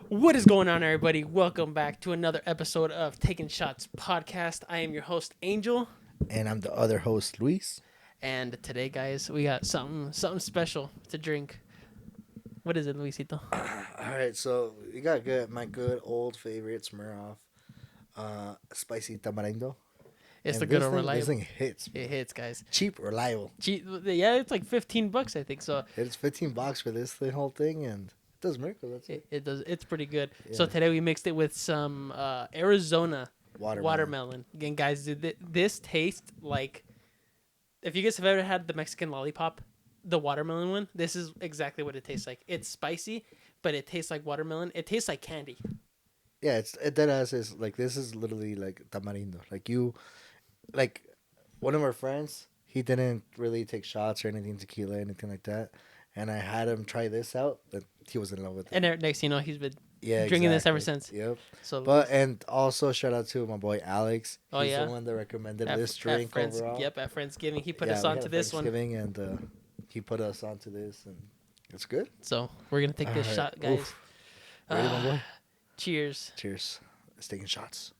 What is going on, everybody? Welcome back to another episode of Taking Shots podcast. I am your host, Angel, And I'm the other host, Luis. and today, guys, we got something special to drink. What is it, Luisito? All right, so we got my good old favorite Smirnoff, spicy tamarindo. It's And the good old This reliable. thing hits. It hits, guys. Cheap, reliable. Cheap, yeah, it's like $15, I think. So It's $15 for the whole thing, and it does miracles. That's it. it does. It's pretty good. So Yeah. today we mixed it with some Arizona Watermelon. watermelon. Again, guys, dude, this tastes like if you guys have ever had the Mexican lollipop, the watermelon one, this is exactly what it tastes like. It's spicy, but it tastes like watermelon. It tastes like candy. Yeah, that ass is like this is literally like tamarindo. Like one of our friends, he didn't really take shots or anything, tequila, anything like that. And I had him try this out, and he was in love with it. And next, you know, he's been Yeah, drinking this ever exactly. since. Yep. So, And also shout out to my boy Alex. Oh, He's yeah? the one that recommended at, this at drink Friends, overall. yep, at Friendsgiving, he put Yeah, us we onto had this one. Thanksgiving, and he put us onto this, and it's good. So we're gonna take this All right. shot, guys. Oof. Ready, my boy? Cheers. Cheers. Let's taking shots.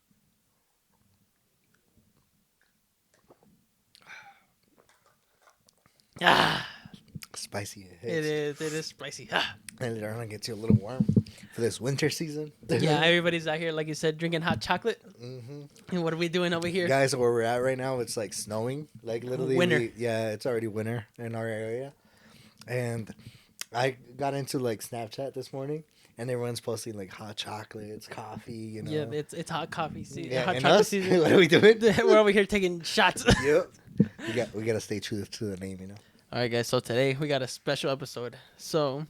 Ah, Spicy. it is. It is spicy. Ah. And later on, it gets you a little warm for this winter season. Yeah, everybody's out here, like you said, drinking hot chocolate. hmm And what are we doing over here? Guys, where we're at right now, it's like snowing. Like literally, Winter. it's already winter in our area. And I got into like Snapchat this morning, and everyone's posting like hot chocolates, coffee. You know. Yeah, it's hot coffee season. Yeah, Hot and chocolate us? season. What are we doing? We're over here taking shots. Yep. We got to stay true to the name, you know. All right, guys. So today we got a special episode. So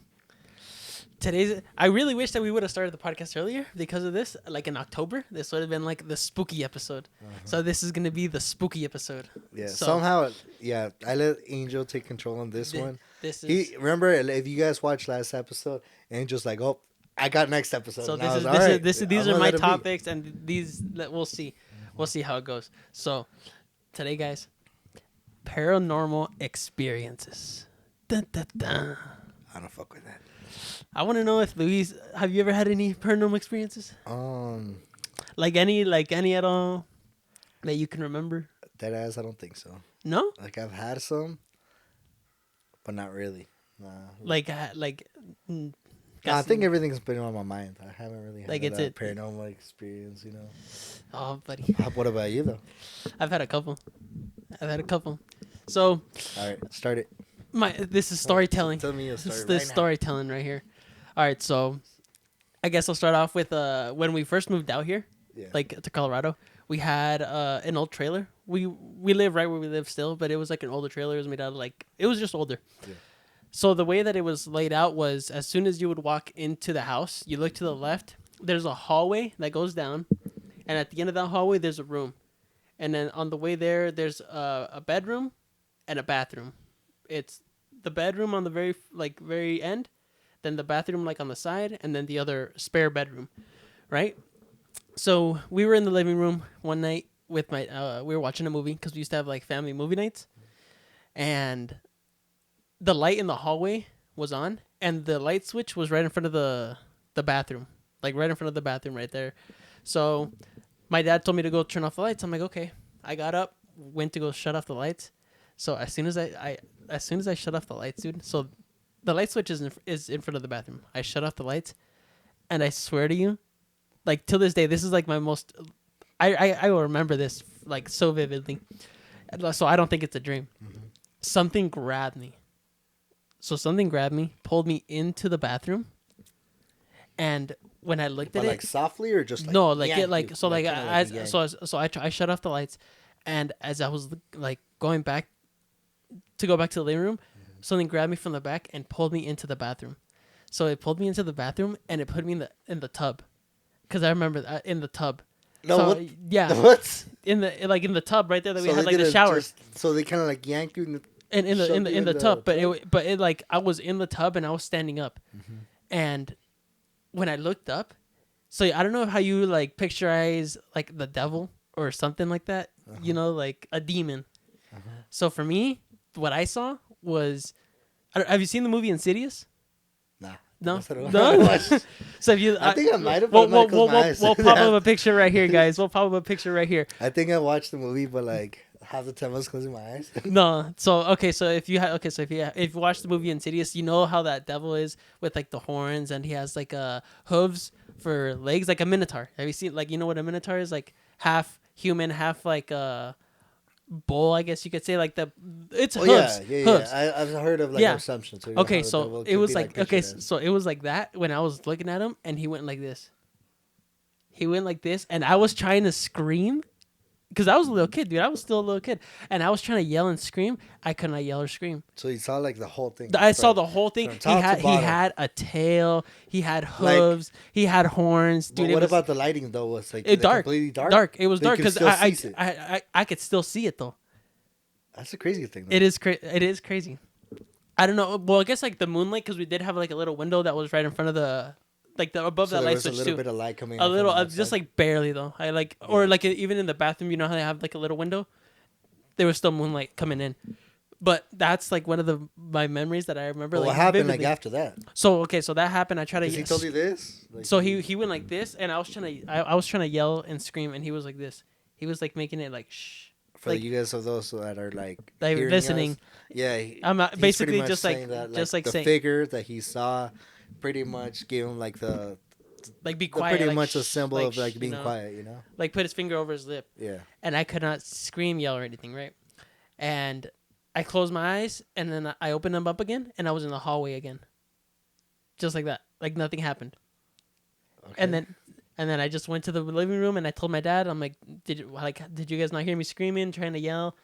I really wish that we would have started the podcast earlier because of this. Like in October, this would have been like the spooky episode. So this is gonna be the spooky episode. Yeah. So- Somehow, I let Angel take control on this Thi- one. This is He remember if you guys watched last episode, Angel's like, "Oh, I got next episode." so. And This I is was, "All right, these I'm are gonna my let it be." topics, and we'll see. We'll see how it goes. So today, guys, paranormal experiences. Dun, dun, dun. I don't fuck with that. I want to know if Luis, have you ever had any paranormal experiences? Like any at all that you can remember? That ass, I don't think so. No, Like I've had some, but not really. Nah. mm, Nah, I think guessing- everything's been on my mind. I haven't really had Like, it's a it- paranormal experience, you know. Oh, buddy, What about you though? I've had a couple. So All right, start it. this is storytelling. Tell me a This story. is right now. storytelling right here. All right, so I guess I'll start off with when we first moved out here, Yeah. like to Colorado. We had an old trailer. We live right where we live still, but it was like an older trailer. It was made out of it was just older. Yeah. So the way that it was laid out was as soon as you would walk into the house, you look to the left. There's a hallway that goes down, and at the end of that hallway, there's a room, and then on the way there, there's a bedroom and a bathroom. It's the bedroom on the very end, then the bathroom like on the side, and then the other spare bedroom, right? So we were in the living room one night with my we were watching a movie because we used to have like family movie nights, and the light in the hallway was on, and the light switch was right in front of the bathroom, like right in front of the bathroom right there. So my dad told me to go turn off the lights. I'm like, okay. I got up, went to go shut off the lights. So as soon as I shut off the lights, dude. So the light switch is in front of the bathroom. I shut off the lights, and I swear to you, like till this day, this is like my most. I will remember this like so vividly. So I don't think it's a dream. Mm-hmm. Something grabbed me. So something grabbed me, pulled me into the bathroom, and when I looked But at like it, softly or just like no, like yank it, like you? so, like kinda as yank. I shut off the lights, and as I was like going back to go back to the living room, something grabbed me from the back and pulled me into the bathroom. So it pulled me into the bathroom and it put me in the tub, because I remember in the tub. No, so, what? yeah, What? in the tub right there that we So had they like the didn't shower. so they kind of like yanked you And in the shoved you in the in tub, the but it like I was in the tub and I was standing up, and when I looked up, so I don't know how you like picturize like the devil or something like that, you know, like a demon. So for me, what I saw was, have you seen the movie Insidious? Nah. No, That's what I no. watched. So if you, I think I might have, but I might close my eyes. we'll pop up a picture right here, guys. We'll pop up a picture right here. I think I watched the movie, but like half the time I was closing my eyes. No, so okay, so if you if you watch the movie Insidious, you know how that devil is with like the horns and he has like hooves for legs, like a minotaur. Have you seen like you know what a minotaur is? Like half human, half like bull, I guess you could say. Like it's Oh hooves. yeah. Hooves. I've heard of like Yeah. assumptions. So Okay, so it was like okay, so it was like that when I was looking at him and he went like this. He went like this, and I was trying to scream. Because I was a little kid, dude. I was still a little kid. And I was trying to yell and scream. I could not yell or scream. So you saw like the whole thing. I saw the whole thing. He had a tail. He had hooves. He had horns. Dude, but what about the lighting though? Was like dark. completely dark? Dark. It was But dark you could because still see it. I could still see it though. That's a crazy thing. Though. It is It is crazy. I don't know. Well, I guess like the moonlight because we did have like a little window that was right in front of the. Like the above So that there light was a switch little too. bit of light coming. A little, from just like barely though. I like, or like even in the bathroom, you know how they have like a little window. There was still moonlight coming in, but that's like one of my memories that I remember. Well, like, what happened vividly. like after that? So okay, so that happened. I tried to. He told you this. Like, So he went like this, and I was trying to I was trying to yell and scream, and he was like this. He was like making it like shh. For like, you guys of those that are like listening. Us, yeah, I'm he's basically pretty much just like saying that, just like the saying figure that he saw, pretty much gave him like like be quiet. pretty like, much a shh, symbol of like shh, being you know? quiet, you know. Like put his finger over his lip. Yeah. And I could not scream, yell, or anything, right? And I closed my eyes, and then I opened them up again, and I was in the hallway again. Just like that. Like nothing happened. Okay. And then I just went to the living room, and I told my dad, I'm like, did you guys not hear me screaming, trying to yell?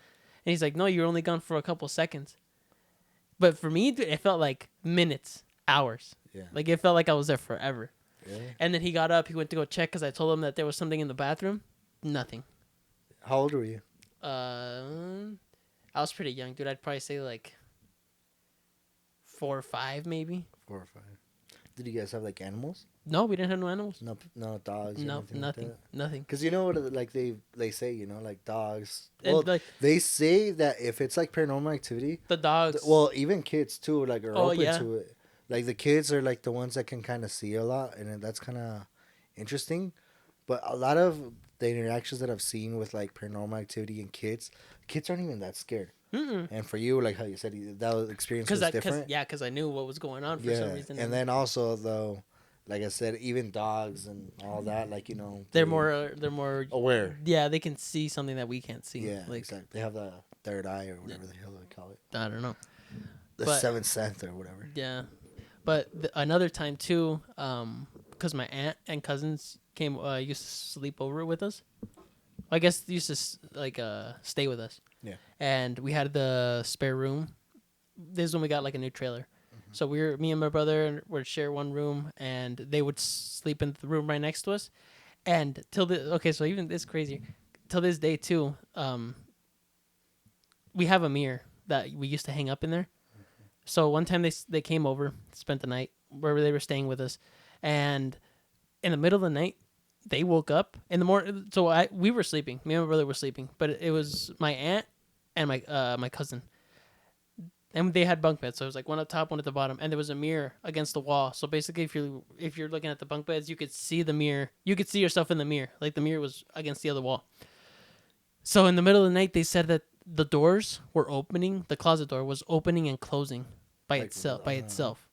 And he's like, no, you were only gone for a couple seconds. But for me, dude, it felt like minutes, hours. Yeah. Like it felt like I was there forever. Yeah. And then he got up, he went to go check because I told him that there was something in the bathroom. Nothing. How old were you? I was pretty young, dude. I'd probably say like 4 or 5, maybe. 4 or 5. Did you guys have like animals? No, we didn't have no animals. No dogs. Or No, nothing. Like Nothing. Because you know what, like they say, you know, like dogs. And, Well, like, they say that if it's like paranormal activity, the dogs. well, even kids too, like are open yeah. to it. Like the kids are like the ones that can kind of see a lot, and that's kind of interesting. But a lot of the interactions that I've seen with like paranormal activity and kids aren't even that scared. Mm-mm. And for you, like how you said, that experience was different. Because I knew what was going on for some reason. And then also though, like I said, even dogs and all that, like you know, they're more aware. Yeah, they can see something that we can't see. Yeah, like exactly. They have the third eye or whatever the hell they call it. I don't know. The seventh sense or whatever. Yeah, but another time too, because my aunt and cousins used to sleep over with us. I guess they used to stay with us. Yeah. And we had the spare room. This is when we got like a new trailer. Mm-hmm. So me and my brother would share one room, and they would sleep in the room right next to us. And so even this crazy, till this day too, we have a mirror that we used to hang up in there. Mm-hmm. So one time they came over, spent the night where they were staying with us, and in the middle of the night, they woke up in the morning. So we were sleeping. Me and my brother were sleeping, but it was my aunt and my cousin, and they had bunk beds. So it was like one up top, one at the bottom, and there was a mirror against the wall. So basically, if you're looking at the bunk beds, you could see the mirror. You could see yourself in the mirror, like the mirror was against the other wall. So in the middle of the night, they said that the doors were opening. The closet door was opening and closing by itself,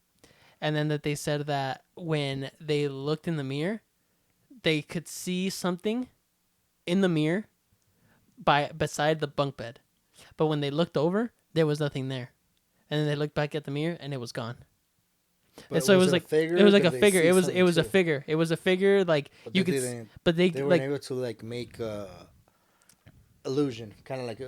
and then that they said that when they looked in the mirror, they could see something in the mirror beside the bunk bed. But when they looked over, there was nothing there. And then they looked back at the mirror and it was gone. But and so it was like a figure. It was like a figure. It was a too? figure. It was a figure like But you they could didn't- but they weren't like able to like make illusion, kind of like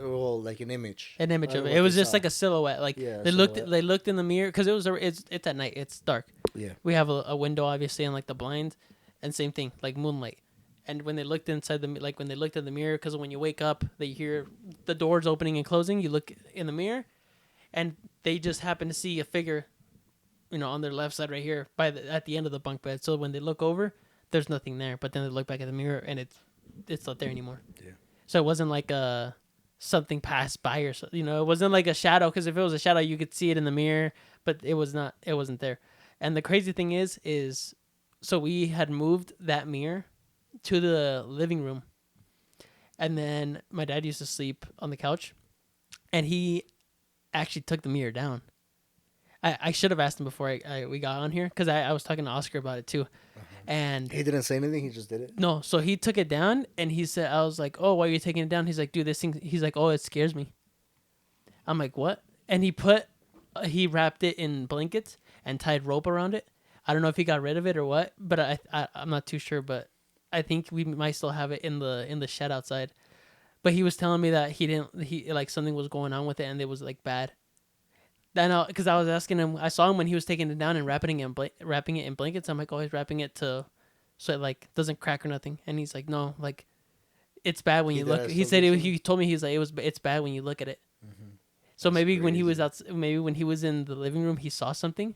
like an image. an image of What it. It was they just saw. like a silhouette. Like Yeah, they silhouette. looked in the mirror cuz it's at night. It's dark. Yeah. We have a window obviously and like the blind, and same thing, like moonlight. And when they looked inside when they looked in the mirror, because when you wake up, they hear the doors opening and closing. You look in the mirror, and they just happen to see a figure, on their left side right here at the end of the bunk bed. So when they look over, there's nothing there. But then they look back at the mirror, and it's not there anymore. Yeah. So it wasn't like something passed by or so, it wasn't like a shadow. Because if it was a shadow, you could see it in the mirror, but it was not. It wasn't there. And the crazy thing is, so we had moved that mirror to the living room, and then my dad used to sleep on the couch, and he actually took the mirror down. I should have asked him before we got on here, because I was talking to Oscar about it too, and He didn't say anything. He just did it. no, so he took it down, and he said, I was like, oh, why are you taking it down? He's like, dude, this thing. He's like, oh, it scares me. I'm like, what? And he wrapped it in blankets and tied rope around it. I don't know if he got rid of it or what, but I'm not too sure. But I think we might still have it in the shed outside. But he was telling me that he like something was going on with it and it was like bad. Then because I was asking him, I saw him when he was taking it down and wrapping it in blankets. I'm like, oh, he's wrapping it so it like doesn't crack or nothing. And he's like, no, like it's bad when you look. He said he told me it's bad when you look at it. Mm-hmm. So That's maybe crazy. when he was out, maybe when he was in the living room, he saw something,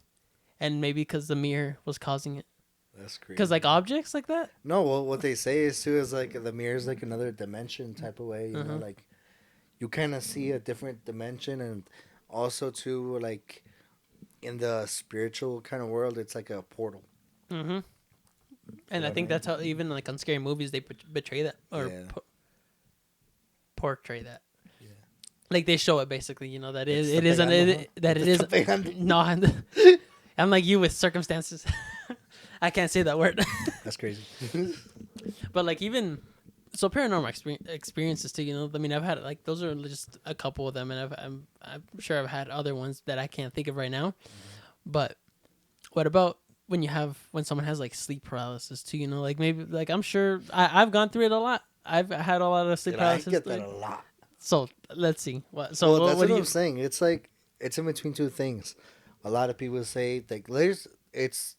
and maybe because the mirror was causing it. That's crazy. Because like objects like that. No, well, what they say is too is like the mirror is like another dimension type of way. You know, like you kind of see a different dimension, and also too like in the spiritual kind of world, it's like a portal. Mm-hmm. And I think that's how even like on scary movies they betray that or portray that. Yeah. Like they show it basically, you know, that it's it is no. I'm like you with circumstances. I can't say that word. That's crazy. But like even so, paranormal experiences too. You know, I mean, I've had like those are just a couple of them, and I'm sure I've had other ones that I can't think of right now. But what about when someone has like sleep paralysis too? You know, like maybe like I'm sure I've gone through it a lot. I've had a lot of sleep paralysis. I get that a lot. So let's see. That's what I'm saying. It's like it's in between two things. A lot of people say like it's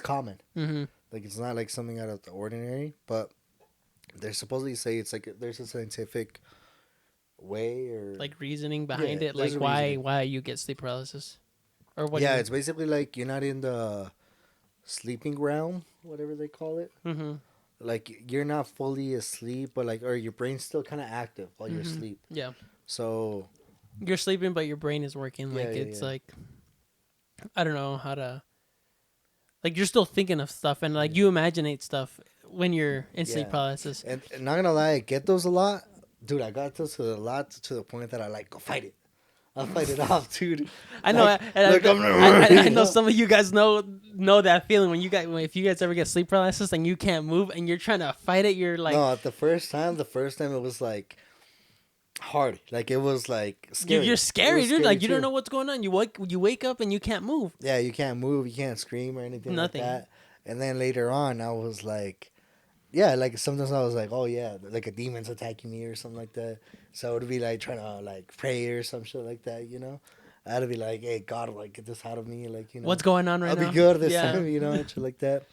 common. Mm-hmm. Like it's not like something out of the ordinary, but they supposedly say it's like there's a scientific way or like reasoning behind it, like why you get sleep paralysis, or what? Yeah, it's basically like you're not in the sleeping realm, whatever they call it. Mm-hmm. Like you're not fully asleep, but like or your brain's still kind of active while you're asleep. Yeah. So you're sleeping, but your brain is working. Like it's like I don't know how to. Like you're still thinking of stuff, and like you imaginate stuff when you're in sleep paralysis. And not gonna lie, I get those a lot, dude. I got those a lot to the point that I like go fight it. I'll fight it off, dude. I know. Like, I know some of you guys know that feeling when if you guys ever get sleep paralysis and you can't move and you're trying to fight it. You're like, no. The first time it was like hard. Like it was like scary. You're scary, dude. Like you don't know what's going on. You wake up and you can't move. Yeah, you can't move. You can't scream or anything like that. And then later on, I was like, yeah, like sometimes I was like, oh yeah, like a demon's attacking me or something like that. So I would be like trying to like pray or some shit like that, you know. I'd be like, hey God, like get this out of me, like you know. What's going on right now? I'll be good this time, you know, and shit like that.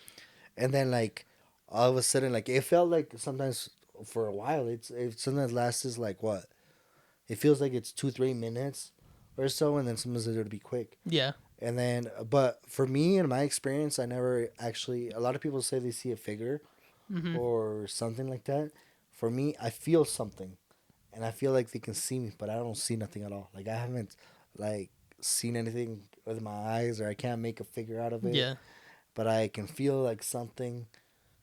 And then like all of a sudden, like it felt like sometimes for a while, it sometimes lasts like what. It feels like it's 2-3 minutes or so, and then sometimes it'll be quick. Yeah. And then, but for me, in my experience, I never actually. A lot of people say they see a figure or something like that. For me, I feel something, and I feel like they can see me, but I don't see nothing at all. Like I haven't like seen anything with my eyes, or I can't make a figure out of it. Yeah. But I can feel like something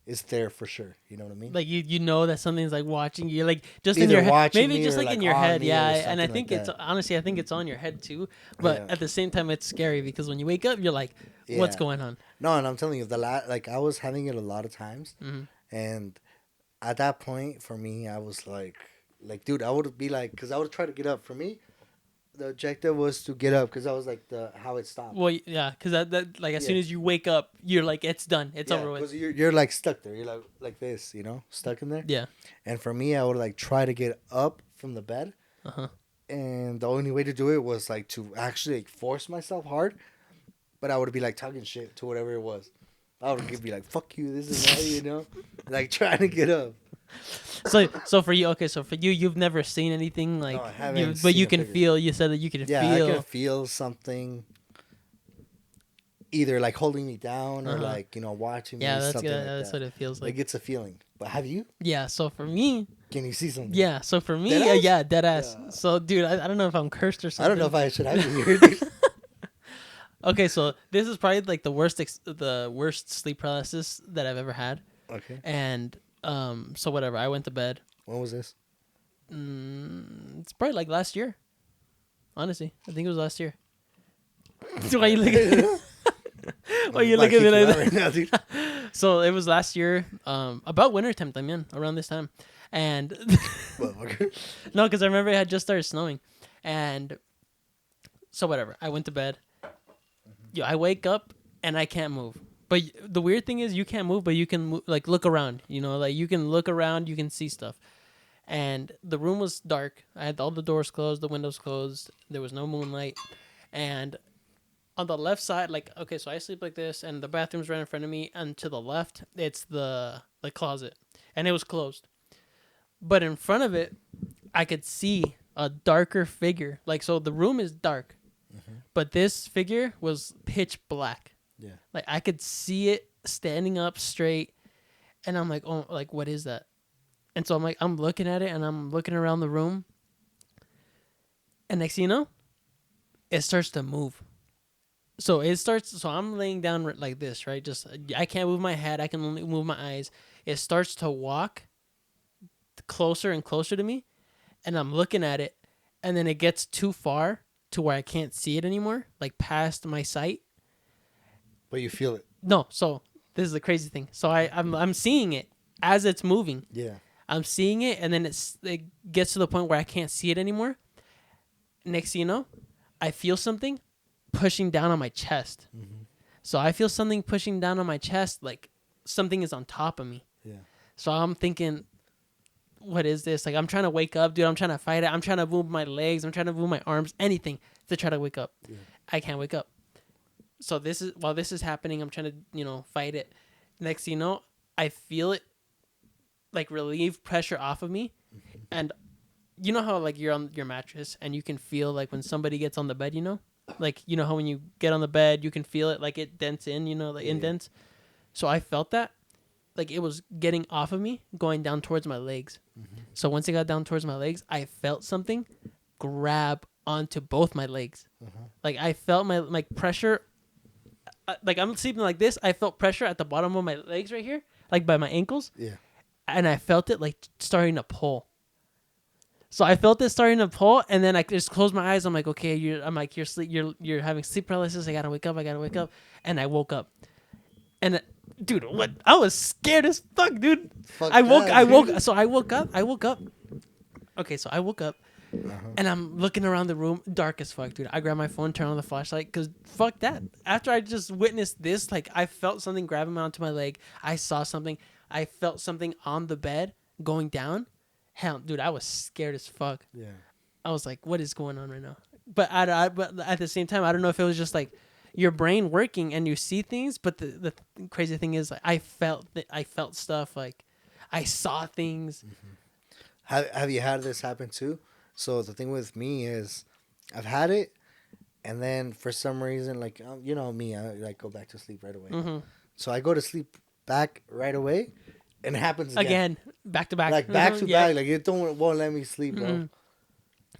is there for sure. You know what I mean? Like you know that something's like watching you, like just either in your head, maybe just like in your head. Yeah, and I think it's honestly, I think it's on your head too. But at the same time, it's scary because when you wake up, you're like, "What's going on?" No, and I'm telling you, like I was having it a lot of times, and at that point, for me, I was like, dude, I would be like, because I would try to get up. For me, the objective was to get up because I was like how it stopped. Well, yeah, because that like as soon as you wake up, you're like it's done, it's over with. Because you're like stuck there. You're like this, you know, stuck in there. Yeah. And for me, I would like try to get up from the bed, and the only way to do it was like to actually like, force myself hard, but I would be like talking shit to whatever it was. I would be like, "Fuck you, this is that," you know, like trying to get up. So for you, you've never seen anything like, no, I haven't but you can feel. You said that you can feel. Yeah, I can feel something, either like holding me down or like you know watching me. Yeah, that's something good. like That's that. what it feels like. Like it's a feeling. But have you? Yeah. So for me, can you see something? Yeah. So for me, dead ass. Yeah. So dude, I don't know if I'm cursed or something. I don't know if I should have you here. Dude. Okay, so this is probably like the worst sleep paralysis that I've ever had. Okay. And so whatever. I went to bed. When was this? It's probably like last year. Honestly, I think it was last year. Why you looking? Why you looking at me like that? Right now, dude? So it was last year, about wintertime, around this time, and Motherfucker. no, because I remember it had just started snowing, and so whatever. I went to bed. Yo, I wake up and I can't move. But the weird thing is, you can't move, but you can like look around. You know, like you can look around, you can see stuff. And the room was dark. I had all the doors closed, the windows closed. There was no moonlight, and on the left side, like, okay, so I sleep like this, and the bathroom's right in front of me, and to the left, it's the closet, and it was closed. But in front of it, I could see a darker figure. Like, so the room is dark, but this figure was pitch black. Yeah. Like, I could see it standing up straight, and I'm like, oh, like, what is that? And so I'm looking at it, and I'm looking around the room, and next thing you know, it starts to move. So I'm laying down like this, right? Just, I can't move my head. I can only move my eyes. It starts to walk closer and closer to me, and I'm looking at it, and then it gets too far to where I can't see it anymore, like past my sight. But you feel it. No, so this is the crazy thing. So I'm seeing it as it's moving. Yeah. I'm seeing it, and then it gets to the point where I can't see it anymore. Next thing you know, I feel something pushing down on my chest. Mm-hmm. So I feel something pushing down on my chest, like something is on top of me. Yeah. So I'm thinking, what is this? Like, I'm trying to wake up, dude. I'm trying to fight it. I'm trying to move my legs. I'm trying to move my arms, anything to try to wake up. Yeah. I can't wake up. So while this is happening, I'm trying to, fight it. Next thing you know, I feel it like relieve pressure off of me. Mm-hmm. And you know how like you're on your mattress and you can feel like when somebody gets on the bed, like, how when you get on the bed, you can feel it like it dents in, like indents. So I felt that like it was getting off of me, going down towards my legs. Mm-hmm. So once it got down towards my legs, I felt something grab onto both my legs. Uh-huh. Like I felt my pressure. Like I'm sleeping like this. I felt pressure at the bottom of my legs right here, like by my ankles. Yeah. And I felt it like starting to pull. So I felt it starting to pull, and then I just closed my eyes. I'm like, okay, you're having sleep paralysis. I gotta wake up. And I woke up. And dude, what? I was scared as fuck, dude. I woke up. Okay, so I woke up, and I'm looking around the room, dark as fuck, dude. I grabbed my phone, turned on the flashlight, because fuck that. After I just witnessed this, like, I felt something grabbing onto my leg. I saw something. I felt something on the bed going down. Hell, dude, I was scared as fuck. Yeah. I was like, what is going on right now? But but at the same time, I don't know if it was just like your brain working and you see things. But the crazy thing is, like, I felt stuff. Like, I saw things. Mm-hmm. Have you had this happen too? So the thing with me is, I've had it, and then for some reason, like, me, I like go back to sleep right away. Mm-hmm. So I go to sleep back right away, and it happens again, back to back, like back to back. Like it won't let me sleep, bro. Mm-hmm.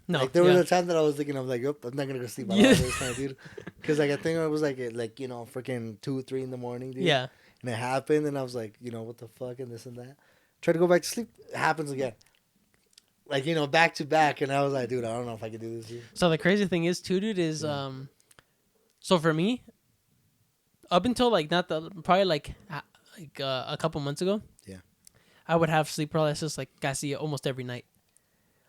No, like there was a time that I was thinking, I'm like, I'm not gonna go sleep. This time, dude, because like I think I was like freaking 2-3 in the morning, dude. Yeah, and it happened, and I was like, what the fuck, and this and that. Try to go back to sleep, it happens again. Like, back to back, and I was like, dude, I don't know if I can do this, dude. So the crazy thing is, too, dude, is so for me, up until probably a couple months ago, yeah, I would have sleep paralysis like casi almost every night.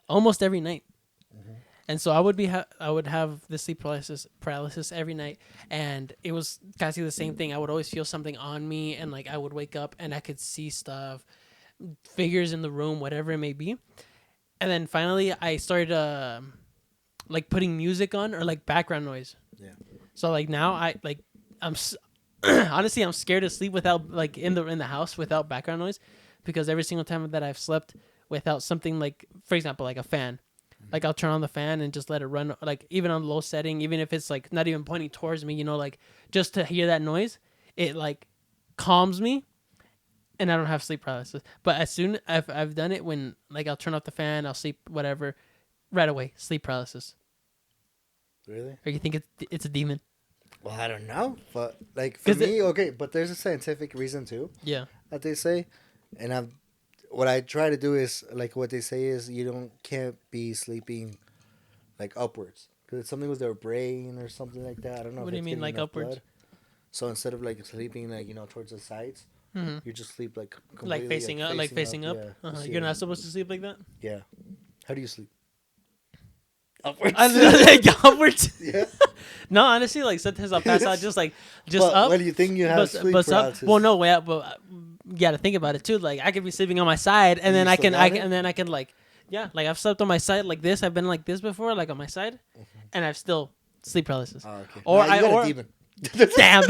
Mm-hmm. And so I would have the sleep paralysis every night, and it was casi the same thing. I would always feel something on me, and like I would wake up and I could see stuff, figures in the room, whatever it may be. And then finally I started like putting music on or like background noise. Yeah. So like now I'm honestly I'm scared to sleep without like in the house without background noise, because every single time that I've slept without something, like for example like a fan, like I'll turn on the fan and just let it run, like even on low setting, even if it's like not even pointing towards me, like just to hear that noise, it like calms me, and I don't have sleep paralysis. But as soon I've done it when like I'll turn off the fan, I'll sleep whatever, right away sleep paralysis. Really? Or you think it's a demon? Well, I don't know, but like for 'Cause me, okay, but there's a scientific reason too Yeah. that they say, and what I try to do is like what they say is you can't be sleeping like upwards because it's something with their brain or something like that. I don't know What if do you it's mean, getting like enough upwards? blood. So instead of like sleeping like towards the sides, Hmm. you just sleep like Like completely facing up, like facing up. Yeah, you see You're not everything. supposed to sleep like that. Yeah. How do you sleep? Upwards. I like upwards. Yeah. No, honestly, like sometimes I'll pass out just But up, when you think you have sleep but up. paralysis, Well, no, way up, but you got to think about it too. Like I could be sleeping on my side, and and then you still got it? and then I can like, yeah, like I've slept on my side like this. I've been like this before, like on my side, and I've still sleep paralysis. Oh, okay. Or Nah, you I got or a demon. damn.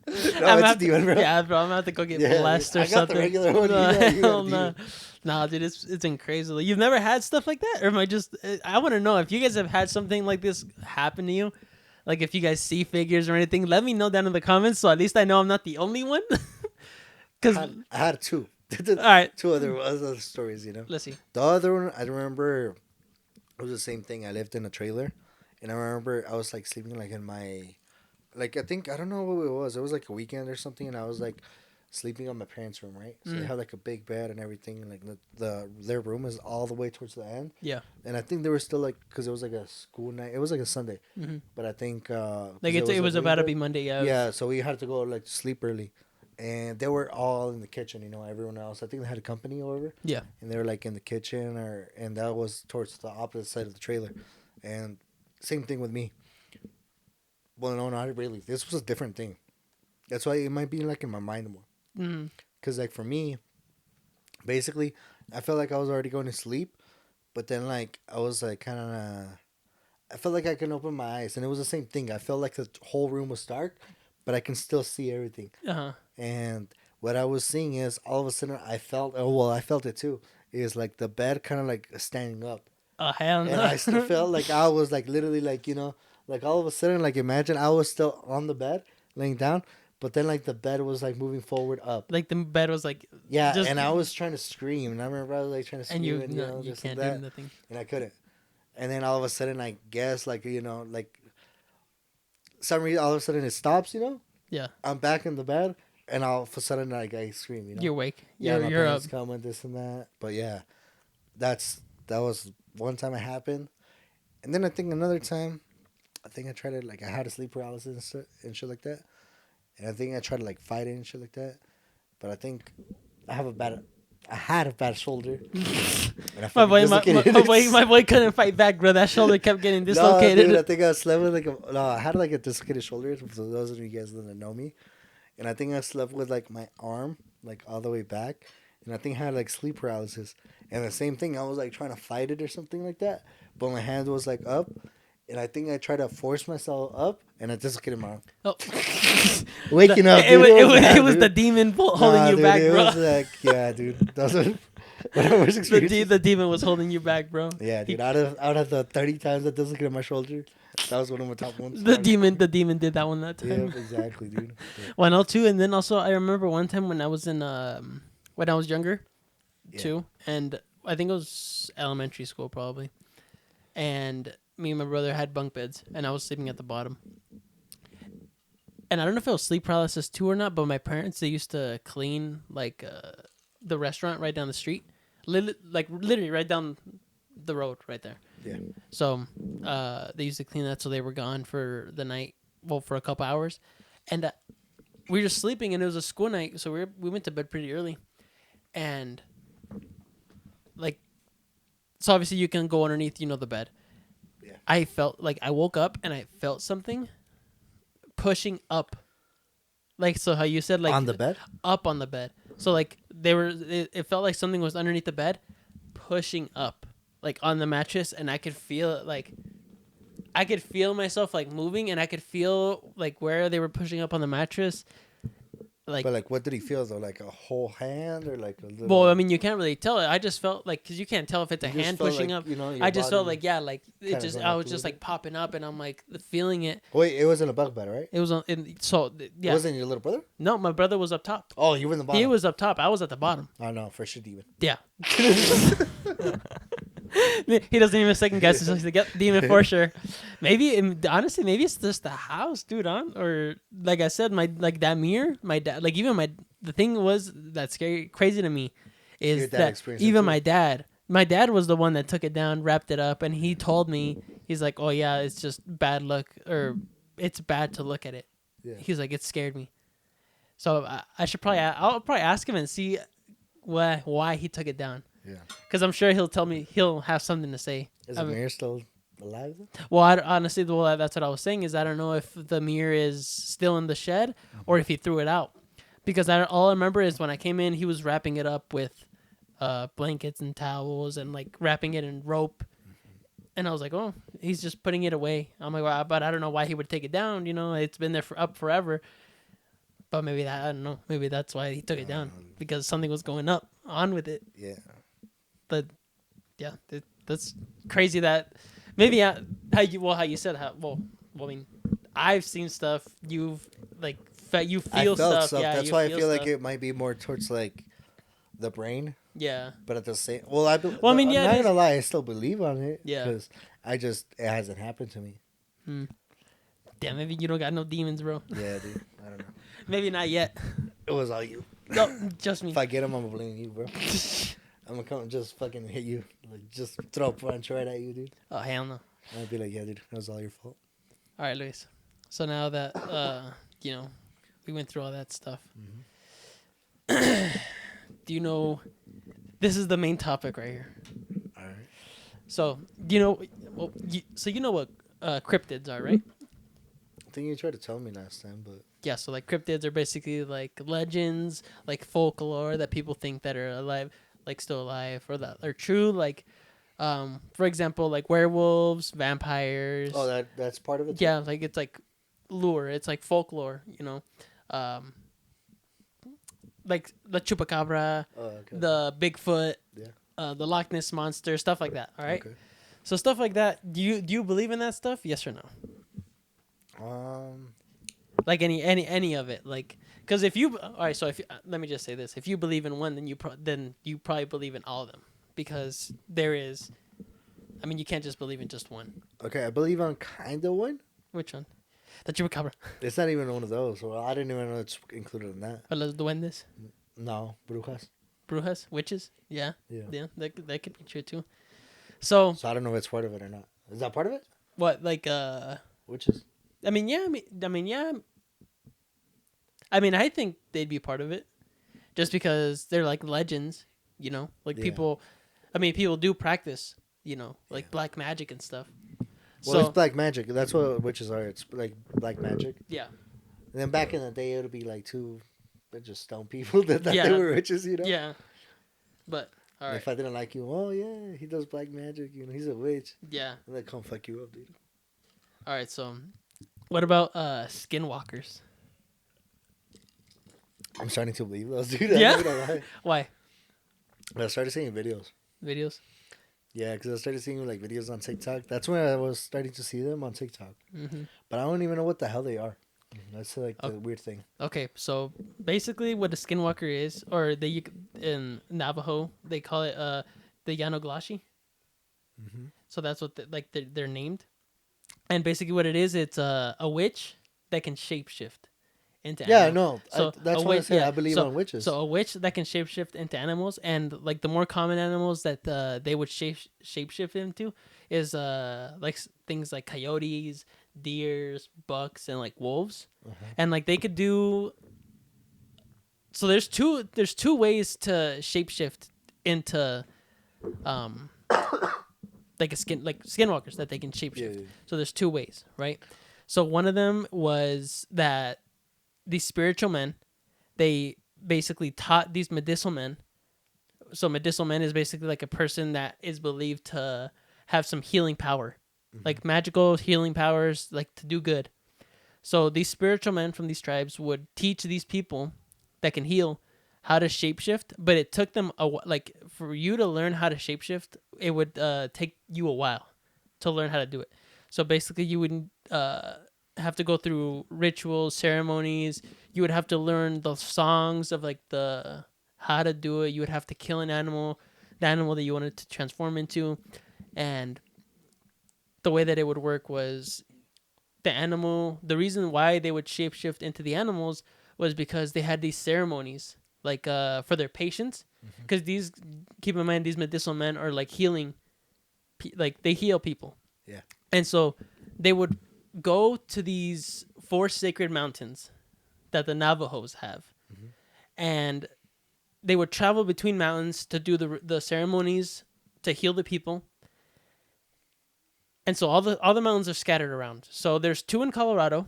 No, I'm it's a out demon, bro. Yeah, bro, I'm about to go get Yeah, blessed or I got something. the regular one. No, You got hell a no. demon. Nah, dude, it's been crazy. Like, you've never had stuff like that, or am I just? I want to know if you guys have had something like this happen to you. Like if you guys see figures or anything, let me know down in the comments so at least I know I'm not the only one. Cause all I had two. right, Two other stories, let's see. The other one, I remember it was the same thing. I lived in a trailer, and I remember I was like sleeping like in my, like I think I don't know what it was. It was like a weekend or something, and I was like sleeping on my parents' room, right? So they had like a big bed and everything, and like their room is all the way towards the end. Yeah, And I think they were still like because it was like a school night. It was like a Sunday, but I think 'cause like it a was about to weekend, be Monday. Yeah, yeah, so we had to go like sleep early. And they were all in the kitchen, everyone else. I think they had a company or whatever. yeah. And they were like in the kitchen and that was towards the opposite side of the trailer. And same thing with me. Well, no, not really. This was a different thing. That's why it might be like in my mind more. Mm-hmm. Because like for me, basically, I felt like I was already going to sleep. But then like I was like kind of, I felt like I can open my eyes. And it was the same thing. I felt like the whole room was dark, but I can still see everything. Uh huh. And what I was seeing is all of a sudden I felt, oh, well, I felt it too, is like the bed kind of like standing up. Oh hell no. And I still felt like I was like literally like, like all of a sudden, like imagine I was still on the bed laying down, but then like the bed was like moving forward up. Like the bed was like. Yeah. Just, and I was trying to scream. And I remember I was like trying to scream and you this can't and that. do nothing. And I couldn't. And then all of a sudden, I guess like, like some reason, all of a sudden it stops, Yeah. I'm back in the bed. And all of a sudden, like I scream, You're awake. Yeah, my You're up. parents come and this and that. But yeah, that was one time it happened, and then I think another time, I think I tried to like I had a sleep paralysis and shit like that, and I think I tried to like fight it and shit like that, but I think I had a bad shoulder. And I My boy couldn't fight back, bro. That shoulder kept getting dislocated. No, dude, I think I slept with I had like a dislocated shoulder. For those of you guys that know me. And I think I slept with like my arm like all the way back, and I think I had like sleep paralysis. And the same thing, I was like trying to fight it or something like that, but my hand was like up, and I think I tried to force myself up, and I dislocated my arm. Oh. Waking up, It dude, was the demon holding you dude, back, it bro. was like, yeah, dude, that was one of my worst experiences. The demon was holding you back, bro. Yeah, dude, out of the 30 times I dislocated my shoulder, that was one of my top ones. The demon did that one that Yeah, time. exactly, dude. Yeah. Well, no, too, and then also I remember one time when I was when I was younger, too, and I think it was elementary school probably, and me and my brother had bunk beds, and I was sleeping at the bottom. And I don't know if it was sleep paralysis too or not, but my parents, they used to clean like the restaurant right down the street, literally right down the road right there. Yeah. So they used to clean that, so they were gone for the night, well, for a couple hours, and we were just sleeping, and it was a school night, so we went to bed pretty early, and like, so obviously you can go underneath, the bed. Yeah. I felt like I woke up and I felt something pushing up, like, so how you said, like, On the bed? up on the bed. So like it felt like something was underneath the bed, pushing up, like on the mattress, and I could feel it, like I could feel myself like moving, and I could feel like where they were pushing up on the mattress. Like, But like, what did he feel though? Like a whole hand or like a little? well, I mean, you can't really tell it. I just felt like, because you can't tell if it's a You just hand felt pushing like, up. your I just felt body like, yeah, like it kinda just, going I up was a just little like popping up, and I'm like feeling it. Wait, it wasn't a bunk bed, right? It was on, so yeah. It wasn't your little brother? No, my brother was up top. Oh, you were in the bottom. He was up top. I was at the bottom. Oh no, for sure, demon. Yeah. He doesn't even second guess. He's like, "Yep, demon for sure." Maybe honestly, maybe it's just the house, dude. Or like I said, my like that mirror, my dad, like even my the thing was that's scary, crazy to me, Your is dad that experienced it even too? my dad was the one that took it down, wrapped it up, and he told me he's like, "Oh yeah, it's just bad luck, or it's bad to look at it." Yeah. He's like, "It scared me." So I should probably I'll probably ask him and see why he took it down. Yeah. Because I'm sure he'll tell me he'll have something to say. Is I the mean, mirror still alive though? well, honestly, well, that's what I was saying is I don't know if the mirror is still in the shed or if he threw it out. Because all I remember is when I came in, he was wrapping it up with blankets and towels and like wrapping it in rope. And I was like, oh, he's just putting it away. I'm like, well, but I don't know why he would take it down. You know, it's been there up forever. But maybe that, I don't know. Maybe that's why he took it down because something was going on with it. Yeah. But yeah, that's crazy that maybe how you said I mean, I've seen stuff. You've like you feel I felt stuff. Yeah, That's you why I feel feel like stuff. it might be more towards like the brain, Yeah. but at the same. Well, I Well, I mean, yeah, I'm it not is. gonna lie. I still believe on it. Yeah. Because it hasn't happened to me. Damn, maybe you don't got no demons, bro. Yeah, dude. I don't know. Maybe not yet. It was all you. No, just me. If I get him, I'm gonna blame you, bro. I'm gonna come and just fucking hit you, like just throw a punch right at you, dude. Oh hell no. And I'd be like, yeah, dude, that was all your fault. All right, Luis. So now that you know, we went through all that stuff. Do you know? This is the main topic right here. All right. So do you know? Well, you know what cryptids are, right? I think you tried to tell me last time, but Yeah. So like cryptids are basically like legends, like folklore that people think that are alive, like still alive, or that are true. Like, for example, like werewolves, vampires. oh, that's part of it. Too? Yeah, like it's like lore. It's like folklore, you know. Like the chupacabra, Oh, okay. the Bigfoot, Yeah. the Loch Ness monster, stuff like that. All right. Okay. So stuff like that. Do you believe in that stuff? Yes or no? Like any of it, like because if you all right, so if let me just say this: if you believe in one, then you probably believe in all of them because there is. I mean, you can't just believe in just one. Okay, I believe on kind of one. Which one? The chupacabra. It's not even one of those. Well, I didn't even know it's included in that. Or los duendes. No, brujas. Brujas, witches, yeah, Yeah. that could be true too. So So I don't know if it's part of it or not. Is that part of it? what, like, Witches. I mean, yeah, yeah, I mean, I think they'd be part of it, just because they're like legends, you know, like Yeah. people. I mean, people do practice, you know, like Yeah. black magic and stuff. Well, So it's black magic. That's what witches are. It's like black magic. yeah, And then back in the day, it would be like two bunch of stone people that thought Yeah. they were witches, you know? yeah, but all And right, if I didn't like you, oh, yeah, he does black magic. You know, he's a witch. yeah, And they come fuck you up, dude. all right. So, what about skinwalkers? I'm starting to believe those, dude. Yeah? I'm not gonna lie. Why I started seeing videos. videos? Yeah, because I started seeing like videos on TikTok. That's when I was starting to see them on TikTok. Mm-hmm. But I don't even know what the hell they are. That's like the Okay. weird thing. Okay, so basically, what a skinwalker is, or they in Navajo they call it the Yanoglashi. Mm-hmm. So that's what they're named, and basically what it is, it's a witch that can shapeshift into Yeah, animals. no. So That's a why I witch- said yeah, I believe so- on witches. So a witch that can shapeshift into animals, and like the more common animals that they would shapeshift into is like things like coyotes, deers, bucks, and like wolves, and like they could do. So there's two ways to shapeshift into, like skinwalkers that they can shapeshift. Yeah. So there's two ways, right? So one of them was that these spiritual men, they basically taught these medicinal men. So medicinal men is basically like a person that is believed to have some healing power, like magical healing powers, like to do good. So these spiritual men from these tribes would teach these people that can heal how to shapeshift, but it took them like for you to learn how to shapeshift, it would take you a while to learn how to do it. So basically, you would have to go through rituals, ceremonies. You would have to learn the songs of like the how to do it. You would have to kill an animal, the animal that you wanted to transform into. And the way that it would work was the reason why they would shapeshift into the animals was because they had these ceremonies, like for their patients. Because keep in mind, these medicinal men are like healing, like they heal people. Yeah. And so they would go to these 4 sacred mountains that the Navajos have. And they would travel between mountains to do the ceremonies to heal the people. And so all the mountains are scattered around. So there's 2 in Colorado,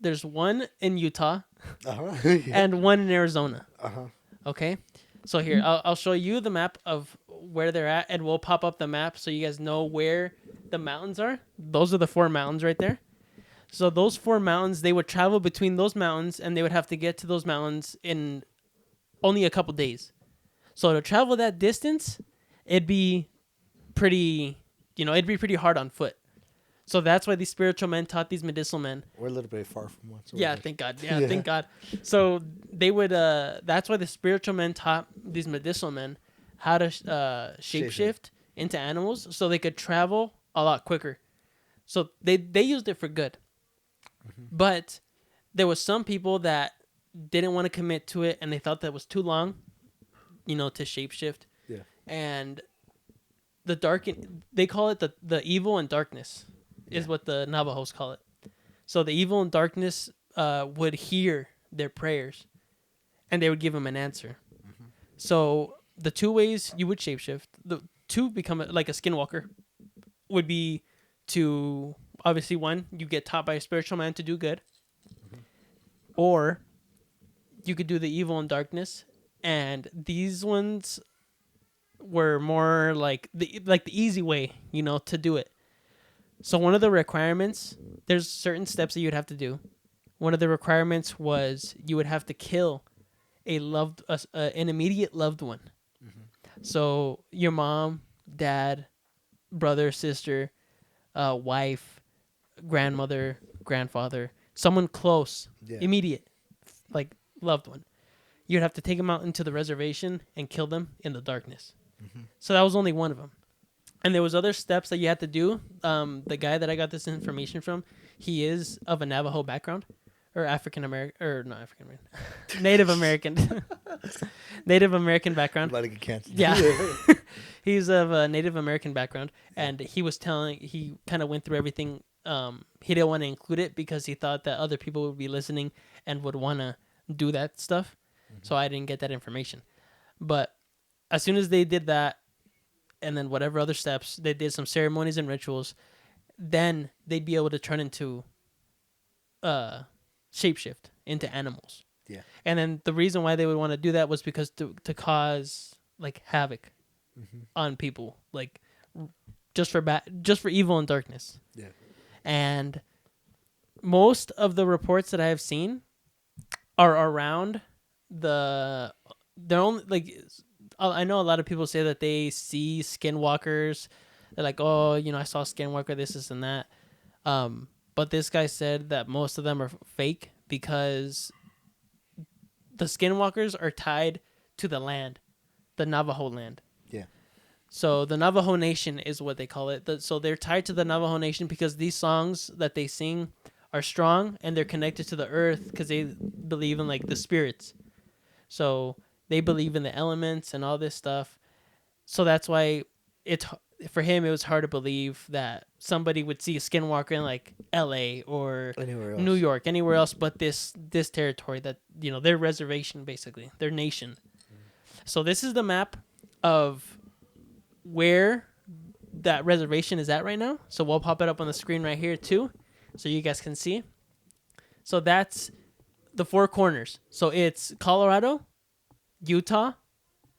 there's 1 in Utah, Yeah. and 1 in Arizona. Uh-huh. Okay, so here I'll show you the map of where they're at, and we'll pop up the map so you guys know where the mountains are. Those are the 4 mountains right there. So those 4 mountains, they would travel between those mountains, and they would have to get to those mountains in only a couple days. So to travel that distance, it'd be pretty hard on foot. So that's why these spiritual men taught these medicinal men. We're a little bit far from one. So Yeah, thank God. Yeah, thank God. So they would. That's why the spiritual men taught these medicinal men how to shapeshift into animals, so they could travel a lot quicker. So they used it for good. But there was some people that didn't want to commit to it, and they thought that was too long, to shapeshift. Yeah. And they call it the evil and darkness is what the Navajos call it. So the evil and darkness would hear their prayers, and they would give them an answer. So the 2 ways you would shapeshift, to become like a skinwalker, would be to, obviously, 1, you get taught by a spiritual man to do good, or you could do the evil and darkness, and these ones were more like the easy way, to do it. So one of the requirements, there's certain steps that you'd have to do. One of the requirements was you would have to kill an immediate loved one. So your mom, dad, brother, sister, wife, grandmother, grandfather, someone close, immediate, like loved one. You'd have to take them out into the reservation and kill them in the darkness. So that was only one of them. And there was other steps that you had to do. The guy that I got this information from, he is of a Navajo background, or African American, or not African American, Native American, Native American background. About to get canceled. Yeah, he's of a Native American background, and he kind of went through everything. He didn't want to include it because he thought that other people would be listening and would want to do that stuff. So I didn't get that information. But as soon as they did that, and then whatever other steps, they did some ceremonies and rituals, then they'd be able to turn into shapeshift into animals. Yeah. And then the reason why they would want to do that was because to cause like havoc on people, like just for evil and darkness. Yeah. And most of the reports that I have seen are around they're only like, I know a lot of people say that they see skinwalkers. They're like, oh, I saw a skinwalker, this and that. But this guy said that most of them are fake because the skinwalkers are tied to the land, the Navajo land. Yeah. So the Navajo Nation is what they call it. So they're tied to the Navajo Nation because these songs that they sing are strong and they're connected to the earth because they believe in like the spirits. So they believe in the elements and all this stuff. So that's why for him, it was hard to believe that somebody would see a skinwalker in like LA or New York, anywhere else but this territory that, their reservation, basically, their nation. So this is the map of where that reservation is at right now. So we'll pop it up on the screen right here too, so you guys can see. So that's the 4 corners. So it's Colorado, Utah,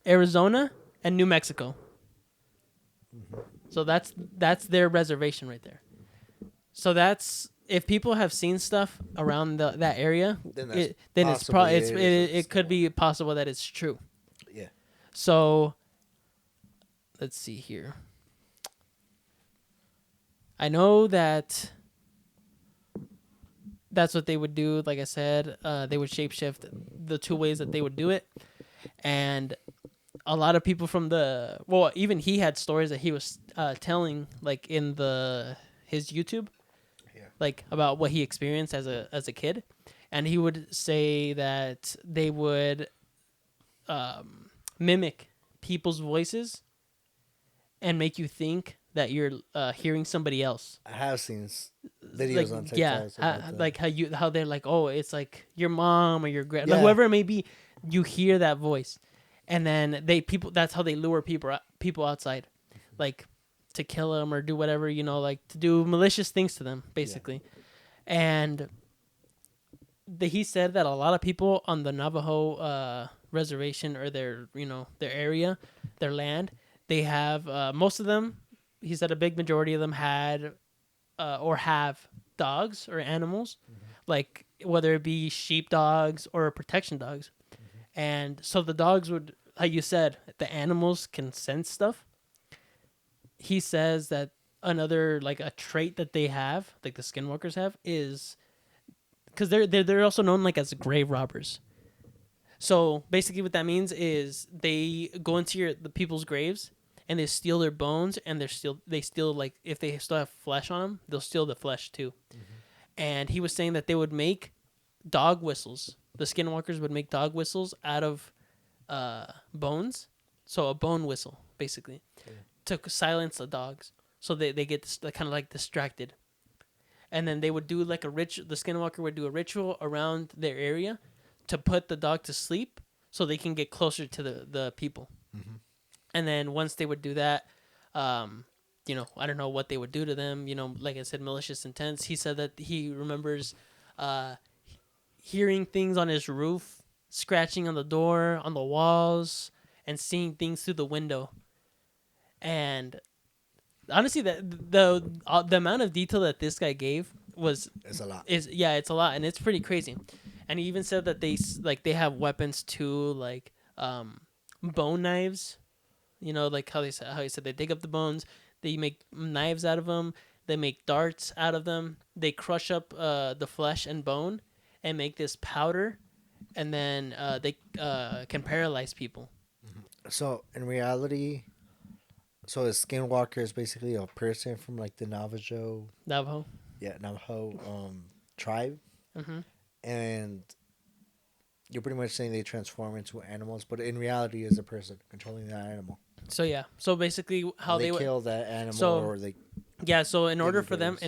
Arizona, and New Mexico. So that's their reservation right there. So that's, if people have seen stuff around that area, then it could be possible that it's true. Yeah. So let's see here. I know that's what they would do. Like I said, they would shapeshift, the 2 ways that they would do it. And a lot of people from even he had stories that he was telling like in the his YouTube, Yeah. like about what he experienced as a kid, and he would say that they would mimic people's voices and make you think that you're hearing somebody else. I have seen Like videos on yeah, TikTok about that. like how they're like, oh, it's like your mom or your grand, like Yeah. whoever it may be, you hear that voice, and then people. That's how they lure people outside, like to kill them or do whatever, like to do malicious things to them, basically. And he said that a lot of people on the Navajo reservation or their area, their land, they have most of them. He said a big majority of them had or have dogs or animals, like whether it be sheep dogs or protection dogs. And so the dogs would, like you said, the animals can sense stuff. He says that another like a trait that they have, like the Skinwalkers have, is because they're also known like as grave robbers. So basically, what that means is they go into the people's graves and they steal their bones, and they steal like if they still have flesh on them, they'll steal the flesh too. And he was saying that they would make dog whistles. The Skinwalkers would make dog whistles out of bones, so a bone whistle basically to silence the dogs, so they get kind of like distracted. And then they would do like a ritual. The Skinwalker would do a ritual around their area to put the dog to sleep, so they can get closer to the people. And then once they would do that, I don't know what they would do to them. Like I said, malicious intents. He said that he remembers hearing things on his roof, scratching on the door, on the walls, and seeing things through the window. And honestly, the amount of detail that this guy gave It's a lot. it's a lot, and it's pretty crazy. And he even said that they have weapons too, like bone knives. Like how he said they dig up the bones, they make knives out of them, they make darts out of them, they crush up the flesh and bone and make this powder, and then they can paralyze people. So in reality, so a skinwalker is basically a person from like the Navajo. Navajo tribe, Mm-hmm. and you're pretty much saying they transform into animals, but in reality, is a person controlling that animal. So yeah, so basically how they they would kill that animal, so or they yeah, so graves. in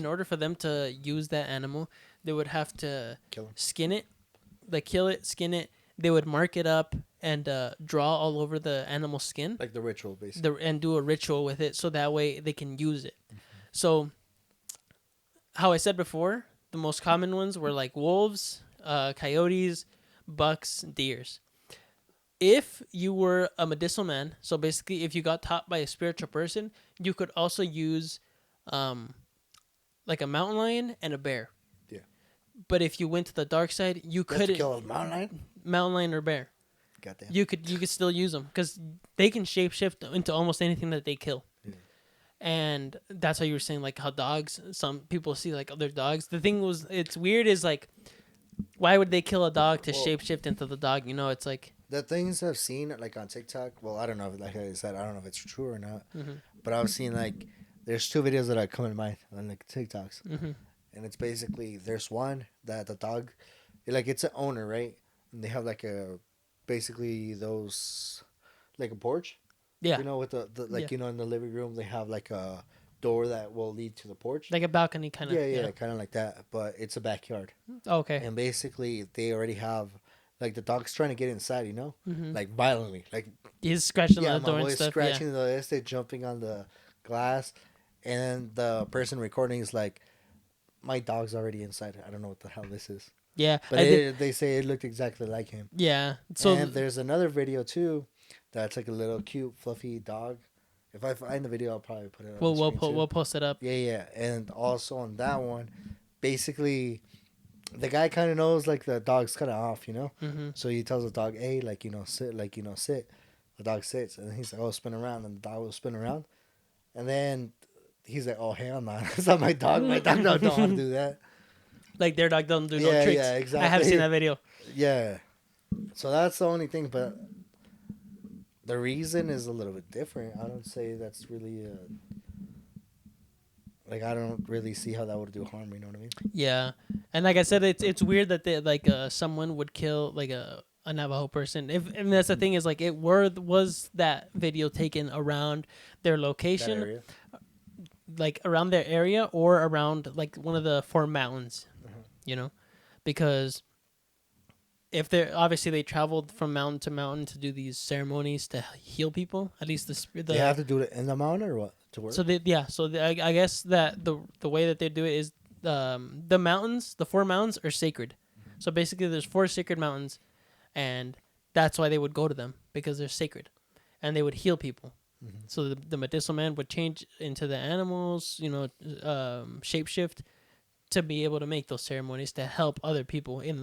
order for them to use that animal, they would have to kill them. skin it, like kill it, skin it. They would mark it up and draw all over the animal skin, Like the ritual, basically. and do a ritual with it, so that way they can use it. So, how I said before, the most common ones were like wolves, coyotes, bucks, deers. If you were a medicinal man, so basically, if you got taught by a spiritual person, you could also use, like a mountain lion and a bear. Yeah. But if you went to the dark side, you You have to couldn't kill a mountain lion. mountain lion or bear. Goddamn. You could still use them because they can shapeshift into almost anything that they kill. Yeah. And that's how you were saying like how dogs. Some people see like other dogs. The thing was, it's weird. Is like, why would they kill a dog to shapeshift into the dog? It's like The things I've seen like on TikTok. Well, I don't know. Like I said, I don't know if it's true or not. Mhm. But I've seen like there's two videos that I come in mind on like TikToks, Mhm. and it's basically there's one that the dog, like it's an owner, right? And they have like a basically those like a porch. yeah, With the like Yeah. in the living room they have like a door that will lead to the porch. like a balcony kind of. Yeah, kind of like that, but it's a backyard. Okay. And basically they already have like the dog's trying to get inside, Mhm. like violently, like He's scratching yeah, on the my door and boy's stuff. scratching the estate, jumping on the glass, and then the person recording is like, "My dog's already inside. I don't know what the hell this is." Yeah. But they say it looked exactly like him. Yeah. So And there's another video too, that's like a little cute fluffy dog. If I find the video, I'll probably put it on the screen too. we'll post it up. Yeah. And also on that one, basically, the guy kind of knows like the dog's kind of off, Mm-hmm. So he tells the dog, "Hey, like sit, like sit." The dog sits, and he's like, "Oh, spin around," and the dog will spin around, and then he's like, "Oh, hell no, it's not my dog. My dog don't know how to do that." Like their dog doesn't do no Yeah, tricks. yeah, exactly. I have seen that video. Yeah, so that's the only thing, but the reason is a little bit different. I don't say that's really Like I don't really see how that would do harm. You know what I mean? Yeah, and like I said, it's weird that they like someone would kill like a Navajo person. If and that's the thing is like was that video taken around their That location, area. like around their area or around like one of the four mountains, you know, because if they're obviously they traveled from mountain to mountain to do these ceremonies to heal people. At least They have to do it in the mountain or what to work? so they yeah so I guess that the way that they do it is the mountains, the four mountains are sacred. So basically there's four sacred mountains, and that's why they would go to them, because they're sacred, and they would heal people. So the medicinal man would change into the animals, you know, shapeshift to be able to make those ceremonies to help other people in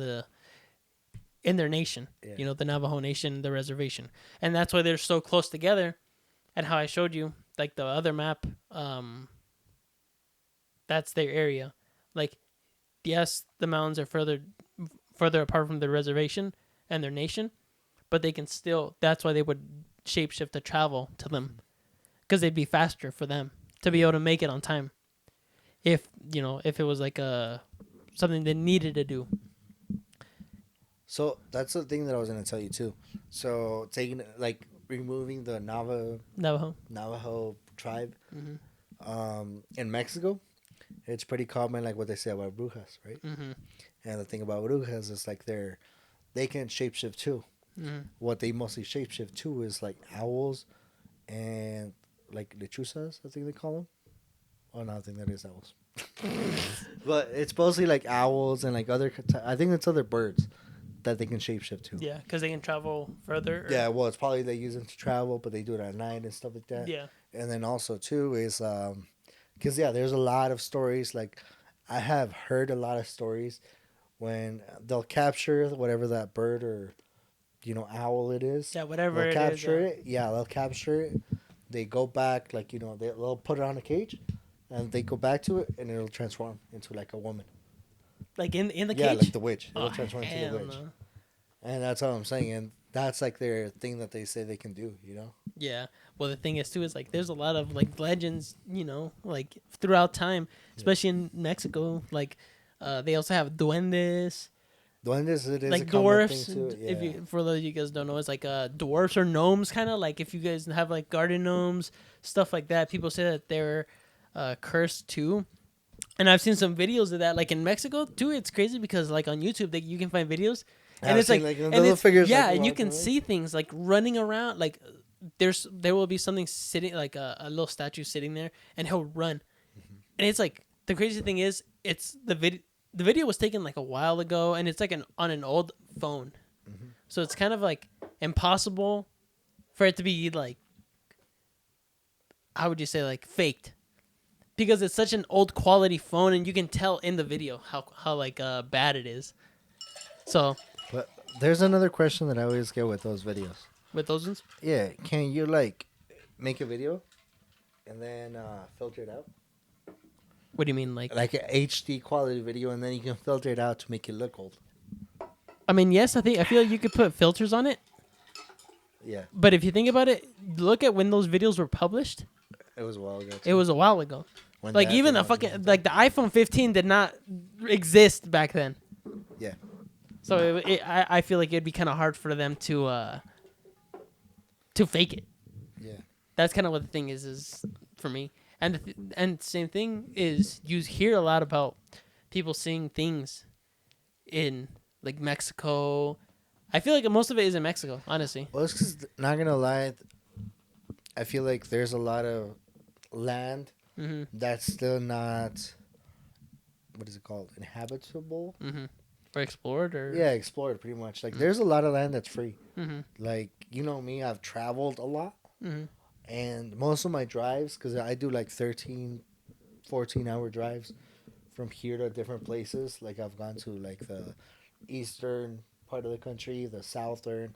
their nation, Yeah. you know, the Navajo Nation, the reservation. And that's why they're so close together. And how I showed you, like the other map, that's their area. Like, yes, the mountains are further apart from the reservation and their nation, but they can still, that's why they would shapeshift to travel to them, because they'd be faster for them to be able to make it on time. If, you know, if it was like something they needed to do. So that's the thing that I was gonna tell you too. So taking like removing the Navajo tribe, in Mexico, it's pretty common, like what they say about brujas, right? Mm-hmm. And the thing about brujas is like they can shapeshift too. What they mostly shapeshift to is like owls and like lechuzas, I think they call them. Oh no, I think that is owls. But it's mostly like owls and like I think it's other birds that they can shapeshift to. Yeah, because they can travel further. Yeah, well, it's probably they use them to travel, but they do it at night and stuff like that. Yeah. And then also too is because yeah, there's a lot of stories. Like I have heard a lot of stories when they'll capture whatever that bird or owl it is. Yeah, whatever They'll it capture is. it. Yeah, they'll capture it. They go back, like they'll put it on a cage, and they go back to it, and it'll transform into like a woman. Like in the cage? Yeah, like the witch. It'll Oh, transform into hell the witch. no. And that's all I'm saying. And that's like their thing that they say they can do, you know? Yeah. Well, the thing is, too, is like there's a lot of like legends, you know, like throughout time, especially in Mexico. Like they also have duendes. Duendes, it is Like a common dwarfs. thing too. Yeah. If you, for those of you guys don't know, it's like dwarfs or gnomes, kind of like if you guys have like garden gnomes, stuff like that. People say that they're cursed too. And I've seen some videos of that, like in Mexico too. It's crazy because like on YouTube, you can find videos, and I've it's like, seen, and little it's, figures. yeah, like, and you walking can around. see things like running around. Like there will be something sitting, like a little statue sitting there, and he'll run. And it's like the crazy thing is, it's the video. The video was taken like a while ago, and it's like on an old phone, so it's kind of like impossible for it to be like, how would you say, like faked, because it's such an old quality phone, and you can tell in the video how like bad it is. So But there's another question that I always get with those videos. with those ones, Yeah, can you like make a video and then filter it out? what do you mean, like Like an HD quality video, and then you can filter it out to make it look old. I mean, yes, I feel like you could put filters on it, Yeah, but if you think about it, look at when those videos were published. it was a while ago. It was a while ago. When Like that even thing the was fucking like the iPhone 15 did not exist back then. Yeah. So I feel like it'd be kind of hard for them to fake it. Yeah. That's kind of what the thing is for me. And same thing is, you hear a lot about people seeing things in like Mexico. I feel like most of it is in Mexico, honestly. Well, it's 'cause, not gonna lie, I feel like there's a lot of land Mm-hmm. that's still not, what is it called, inhabitable. Mm-hmm. Or explored, or Yeah, explored pretty much. Like there's a lot of land that's free. Mm-hmm. Like me, I've traveled a lot. Mm-hmm. And most of my drives, because I do like 13, 14-hour drives from here to different places. Like I've gone to like the eastern part of the country, the southern,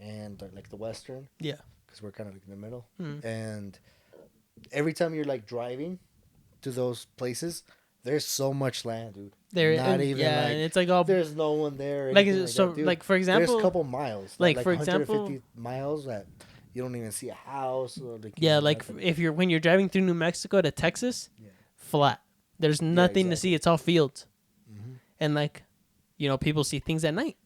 and like the western. Yeah. Because we're kind of like in the middle. Mm-hmm. And every time you're like driving to those places, there's so much land, dude. There, Not and, even yeah, like and it's like all there's no one there. or like anything so that, dude. like for example, There's a couple miles, like, for 150 example- miles that you don't even see a house. Or like, yeah, like nothing. if you're when you're driving through New Mexico to Texas, Yeah. flat. There's Yeah, nothing to exactly. see. It's all fields. Hmm. And like, people see things at night.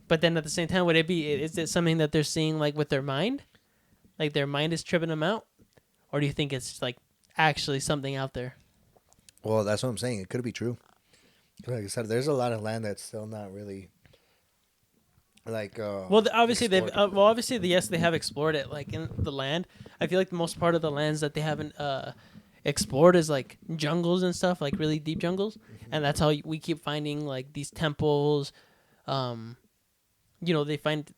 But then at the same time, is it something that they're seeing like with their mind? Like their mind is tripping them out? Or do you think it's like actually something out there? Well, that's what I'm saying. It could be true. Like I said, there's a lot of land that's still not really like Well, obviously explored. yes, they have explored it like in the land. I feel like the most part of the lands that they haven't explored is like jungles and stuff, like really deep jungles, and that's how we keep finding like these temples. Um, they find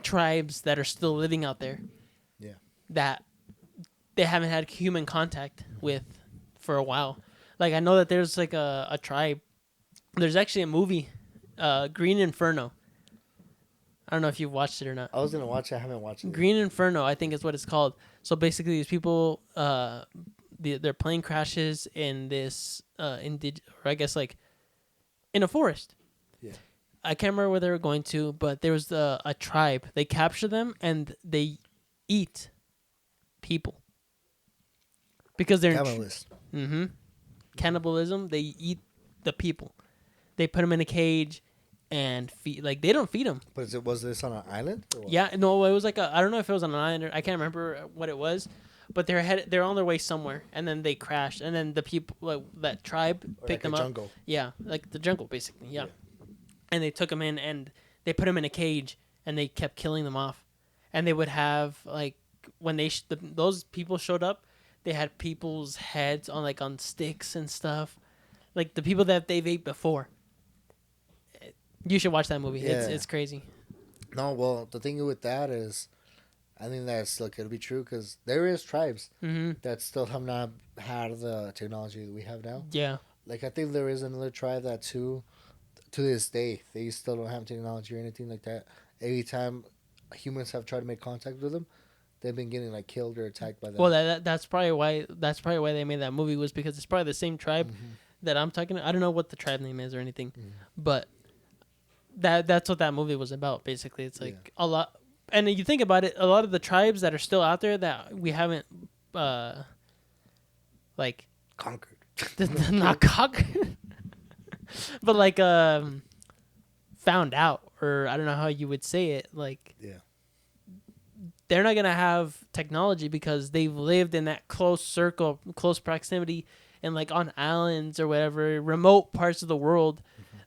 tribes that are still living out there Yeah. that they haven't had human contact with for a while. Like I know that there's like a tribe. There's actually a movie, Green Inferno. I don't know if you've watched it or not. I was gonna watch it. I haven't watched it. Green Inferno, I think is what it's called. So basically, these people, their plane crashes in this, or I guess like in a forest. Yeah. I can't remember where they were going to, but there was a tribe. They capture them and they eat people because they're Capitalist. cannibalism. They eat the people. They put them in a cage and feed. Like they don't feed them. But was this on an island? Or what? Yeah, no, it was like I don't know if it was on an island. I can't remember what it was, but they're on their way somewhere, and then they crashed, and then the people that tribe Or picked like them a up. jungle. Yeah, like the jungle basically. Yeah. And they took them in and they put them in a cage and they kept killing them off, and they would have like when those people showed up, they had people's heads on sticks and stuff, like the people that they've ate before. You should watch that movie. Yeah. It's crazy. No, well, the thing with that is, I think that still could be true because there is tribes that still have not had the technology that we have now. Yeah. Like I think there is another tribe that to this day they still don't have technology or anything like that. Every time humans have tried to make contact with them, they've been getting like killed or attacked by them. Well, that's probably why they made that movie, was because it's probably the same tribe that I'm talking about. I don't know what the tribe name is or anything, but that's what that movie was about. Basically, it's like a lot. And you think about it, a lot of the tribes that are still out there that we haven't, like conquered, not conquered, but like found out, or I don't know how you would say it. Like they're not gonna have technology because they've lived in that close circle, close proximity, and like on islands or whatever, remote parts of the world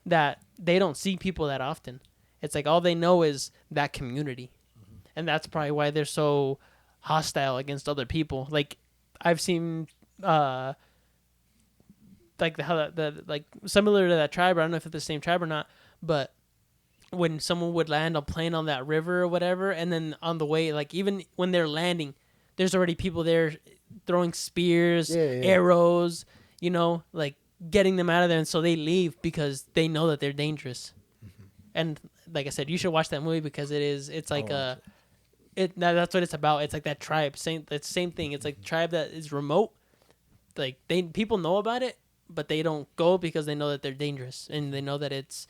that they don't see people that often. It's like all they know is that community. And that's probably why they're so hostile against other people. Like I've seen like how that like similar to that tribe, I don't know if it's the same tribe or not, but when someone would land a plane on that river or whatever, and then on the way, like even when they're landing, there's already people there throwing spears, arrows, like getting them out of there, and so they leave because they know that they're dangerous. And like I said, you should watch that movie because it's like that's what it's about. It's like that tribe, same thing. It's like tribe that is remote. Like people know about it, but they don't go because they know that they're dangerous, and they know that it's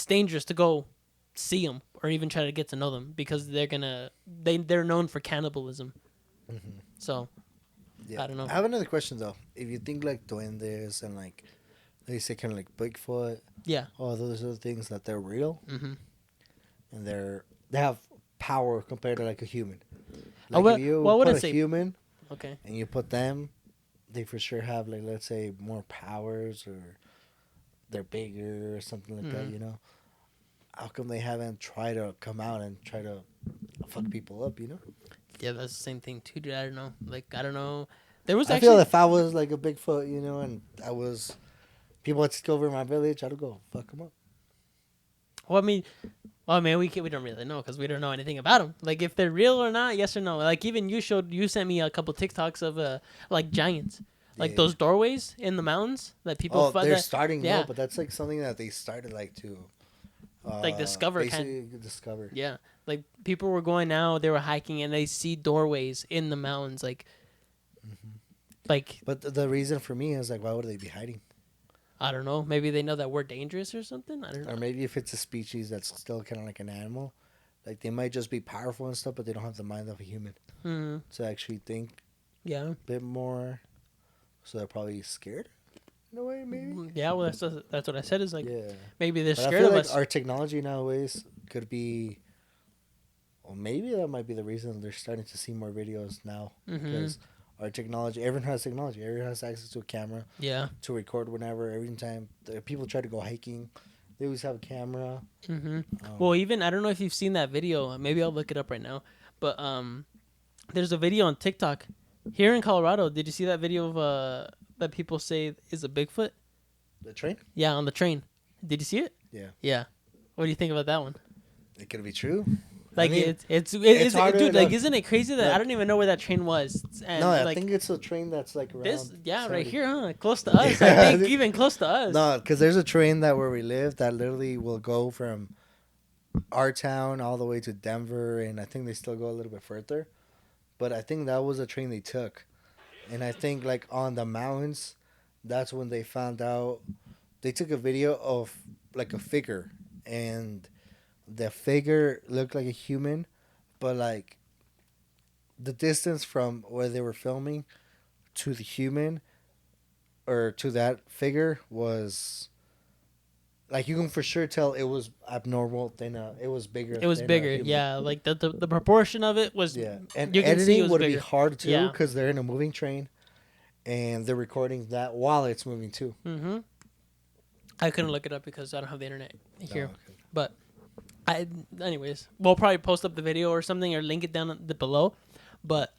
dangerous to go see them or even try to get to know them because they're known for cannibalism. So I don't know. I have another question though. If you think like duendes and like they say kind of like Bigfoot, all those other things that they're real, and they have power compared to like a human. Like if you put a human, and you put them, they for sure have like, let's say, more powers, or they're bigger or something like that. How come they haven't tried to come out and try to fuck people up? Yeah, that's the same thing too, dude. I don't know. Like I don't know. I feel if I was like a Bigfoot, and people would go over my village, I'd go fuck them up. Well, I mean, we don't really know because we don't know anything about them. Like if they're real or not, yes or no. Like even you sent me a couple TikToks of like giants, like those doorways in the mountains that people. They're starting now, but that's like something that they started like to, like discover discover. Yeah, like people were going now, they were hiking and they see doorways in the mountains, like. But the reason for me is like, why would they be hiding? I don't know. Maybe they know that we're dangerous or something. I don't know. Or maybe if it's a species that's still kind of like an animal, like they might just be powerful and stuff, but they don't have the mind of a human to actually think Yeah. a bit more, so they're probably scared in a way, maybe. Yeah. Well, that's what I said. Is like Yeah, maybe they're but I scared feel of like us. our technology nowadays could be, well, maybe that might be the reason they're starting to see more videos now Mm-hmm. because our technology, everyone has technology, everyone has access to a camera Yeah. to record whenever, every time people try to go hiking, they always have a camera. Mm-hmm. Well, Um, even I don't know if you've seen that video. Maybe I'll look it up right now. But there's a video on TikTok here in Colorado. Did you see that video of that people say is a Bigfoot? the train, Yeah, on the train. Did you see it? yeah, Yeah. What do you think about that one? it could be true. I Like mean, it's hard to dude. Like, look. isn't it crazy that I Look, don't even know where that train was? no, And I like think it's a train that's like this, around yeah, right 70. here, huh? Close to us. I Yeah, think even close to us. no, because there's a train that where we live that literally will go from our town all the way to Denver, and I think they still go a little bit further. But I think that was a train they took, and I think like on the mountains, that's when they found out. They took a video of like a figure, and the figure looked like a human, but like the distance from where they were filming to the human or to that figure was like you can for sure tell it was abnormal than it was bigger It was than a bigger, human. yeah. Like the proportion of it was, Yeah, and you can see it editing was would be bigger. hard too Yeah. because they're in a moving train, and they're recording that while it's moving too. Mm-hmm. I couldn't look it up because I don't have the internet here. Oh, okay. But anyways, we'll probably post up the video or something or link it down below. But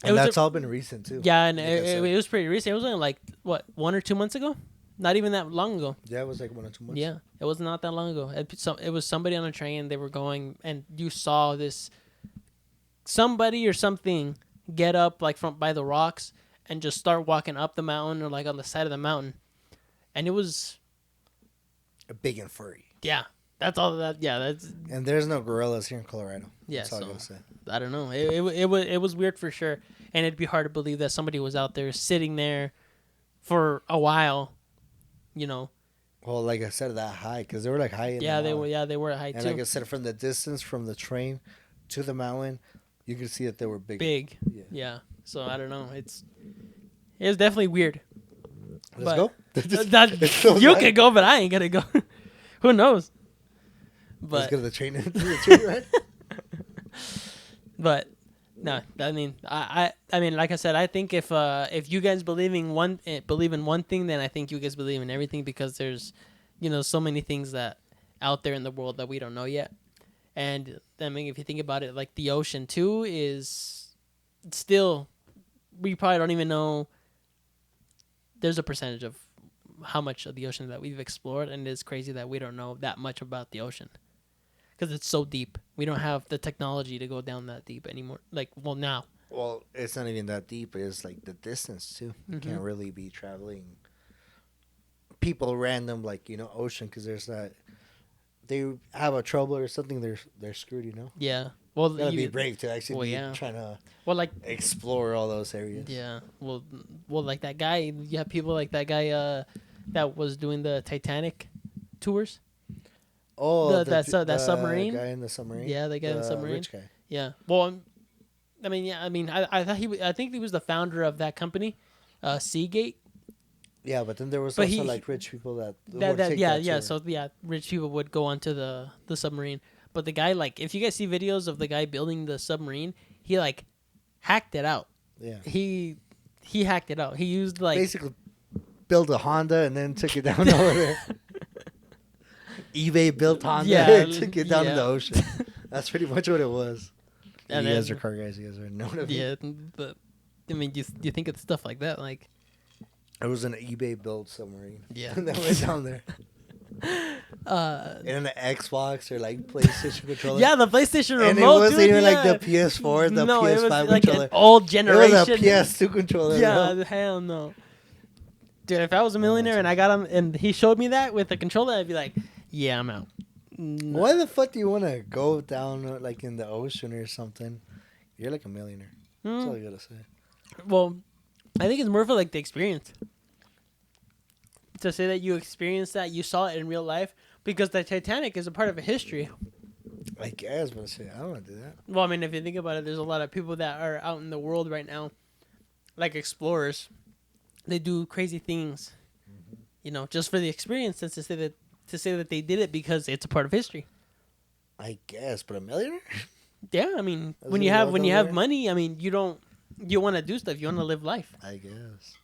And that's all been recent too. yeah, and like I it said. was pretty recent. It was only like what 1 or 2 months ago, not even that long ago. Yeah, it was like 1 or 2 months. Yeah, it was not that long ago. It was somebody on a train. They were going, and you saw this somebody or something get up like from by the rocks and just start walking up the mountain or like on the side of the mountain, and it was Big and furry. yeah. That's all that. Yeah, that's And there's no gorillas here in Colorado. yeah. That's all I So gotta say. I don't know. It was weird for sure, and it'd be hard to believe that somebody was out there sitting there for a while, you know. Well, like I said, that high because they were like high in Yeah, the they were. mountain. Yeah, they were high And too. like I said, from the distance from the train to the mountain, you could see that they were big. Big. Yeah. Yeah. So I don't know. It's definitely weird. Let's But- go. You can go, but I ain't gonna go. Who knows? Let's But go to the train. To the train ride. but no, I mean I mean like I said, I think if you guys believe in one thing, then I think you guys believe in everything because there's so many things that out there in the world that we don't know yet. And I mean, if you think about it, like the ocean too is still, we probably don't even know. There's a percentage of how much of the ocean that we've explored, and it's crazy that we don't know that much about the ocean because it's so deep. We don't have the technology to go down that deep anymore. Like, well, now. Well, it's not even that deep. It's like the distance too. You Mhm. can't really be traveling. People random like ocean because there's that. They have a trouble or something. They're screwed. Yeah. Well, You gotta be brave to actually well, be yeah. trying to Well, like, explore all those areas. yeah. Well, like that guy. You have people like that guy. That was doing the Titanic tours. Oh, that submarine? guy in the submarine. Yeah, the guy in the submarine. Rich guy. Yeah. Well, I mean, yeah. I mean, I thought I think he was the founder of that company, Seagate. Yeah, but then there was But also he- like rich people that Yeah. tour. So yeah, rich people would go onto the submarine. But the guy, like, if you guys see videos of the guy building the submarine, he like hacked it out. Yeah, He hacked it out. He used like basically built a Honda and then took it down over there. eBay built Honda Yeah, and took it down yeah. in the ocean. That's pretty much what it was. And you guys then- are car guys. You guys are known of it. yeah. But I mean, you think of stuff like that, like It was an eBay built submarine. Yeah. that went down there. And an Xbox or like PlayStation controller. yeah, the PlayStation remote. and it wasn't dude, even yeah. like the PS4, the no, PS5 it was like controller. an old It generation. was a PS2 controller. Yeah, bro. hell no. Dude, if I was a millionaire and I got him and he showed me that with the controller, I'd be like, yeah, I'm out. No. Why the fuck do you want to go down like in the ocean or something? You're like a millionaire. That's all Hmm. you gotta say. Well, I think it's more for like the experience. To say that you experienced that, you saw it in real life, because the Titanic is a part of a history. I guess, but shit, I don't want to do that. Well, I mean, if you think about it, there's a lot of people that are out in the world right now like explorers, they do crazy things, just for the experience, and to say that they did it because it's a part of history. I guess, but a millionaire? Yeah, I mean, That's when a you have millionaire? money, I mean, you want to do stuff, you want to live life, I guess.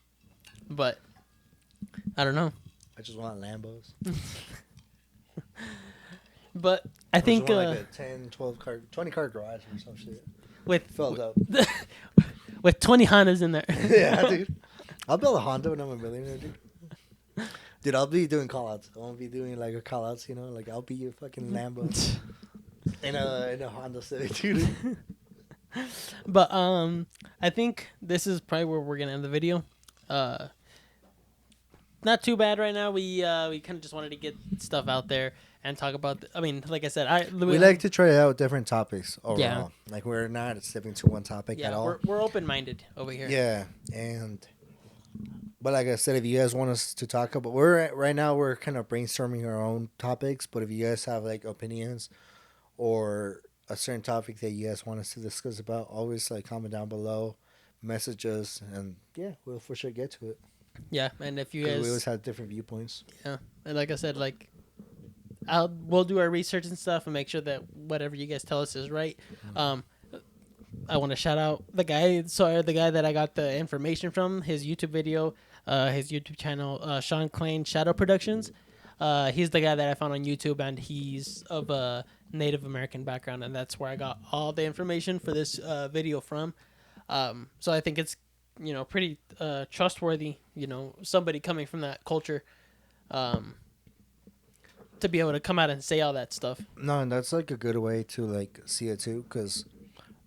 but I don't know. I just want Lambos. But I I think just want like a 10, 12 car, 20 car garage or some shit. with Filled up. with 20 Hondas in there. Yeah, dude. I'll build a Honda when I'm a millionaire, dude. Dude, I'll be doing call outs. I won't be doing like a call outs, like I'll be your fucking Lambo in a Honda Civic, dude. But I think this is probably where we're gonna end the video. Not too bad right now. We kind of just wanted to get stuff out there and talk about. I mean, like I said, We like to try out different topics overall. Yeah. Like we're not sticking to one topic at all. we're open minded over here. Yeah, but like I said, if you guys want us to talk about, right now we're kind of brainstorming our own topics. But if you guys have like opinions or a certain topic that you guys want us to discuss about, always like comment down below, message us, and yeah, we'll for sure get to it. Yeah, and if you 'Cause guys, we always have different viewpoints. yeah, and like I said, like we'll do our research and stuff and make sure that whatever you guys tell us is right. I want to shout out the guy that I got the information from, his YouTube video, his YouTube channel, Sean Klein Shadow Productions. He's the guy that I found on YouTube, and he's of a Native American background, and that's where I got all the information for this video from. So I think it's pretty trustworthy. Somebody coming from that culture, to be able to come out and say all that stuff. No, and that's like a good way to like see it too, because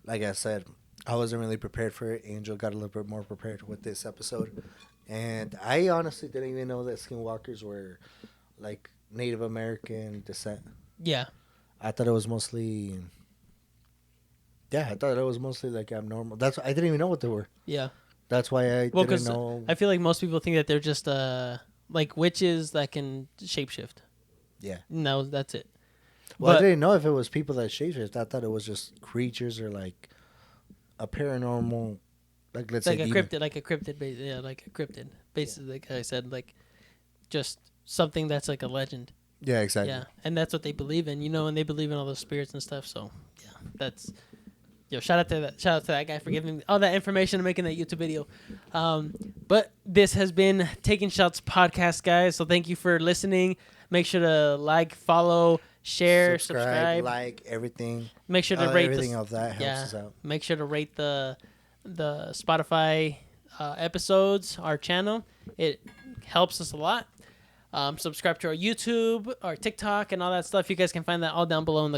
like I said, I wasn't really prepared for it. Angel got a little bit more prepared with this episode, and I honestly didn't even know that Skinwalkers were like Native American descent. Yeah. I thought it was mostly. Yeah, I thought it was mostly like abnormal. I didn't even know what they were. Yeah. That's why I didn't know. I feel like most people think that they're just like witches that can shapeshift. Yeah. No, that's it. Well, But- I didn't know if it was people that shapeshift. I thought it was just creatures or like a paranormal, like let's Like say a demon. cryptid, like a cryptid. Basically, like I said, like just something that's like a legend. Yeah, exactly. Yeah, and that's what they believe in, and they believe in all those spirits and stuff. So yeah, that's shout out to that guy for giving me all that information and making that YouTube video. But this has been Taking Shots podcast, guys. So thank you for listening. Make sure to like, follow, share, subscribe, like everything. Make sure to rate everything of that helps us out. Make sure to rate the Spotify episodes, our channel. It helps us a lot. Subscribe to our YouTube, our TikTok, and all that stuff. You guys can find that all down below in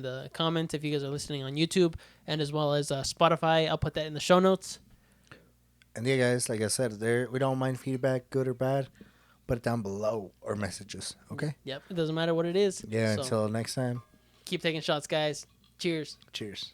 the comments if you guys are listening on YouTube, and as well as Spotify. I'll put that in the show notes. And yeah, guys, like I said, we don't mind feedback, good or bad. Put it down below or messages. Okay. Yep, it doesn't matter what it is. Yeah. So Until next time. keep taking shots, guys. Cheers. Cheers.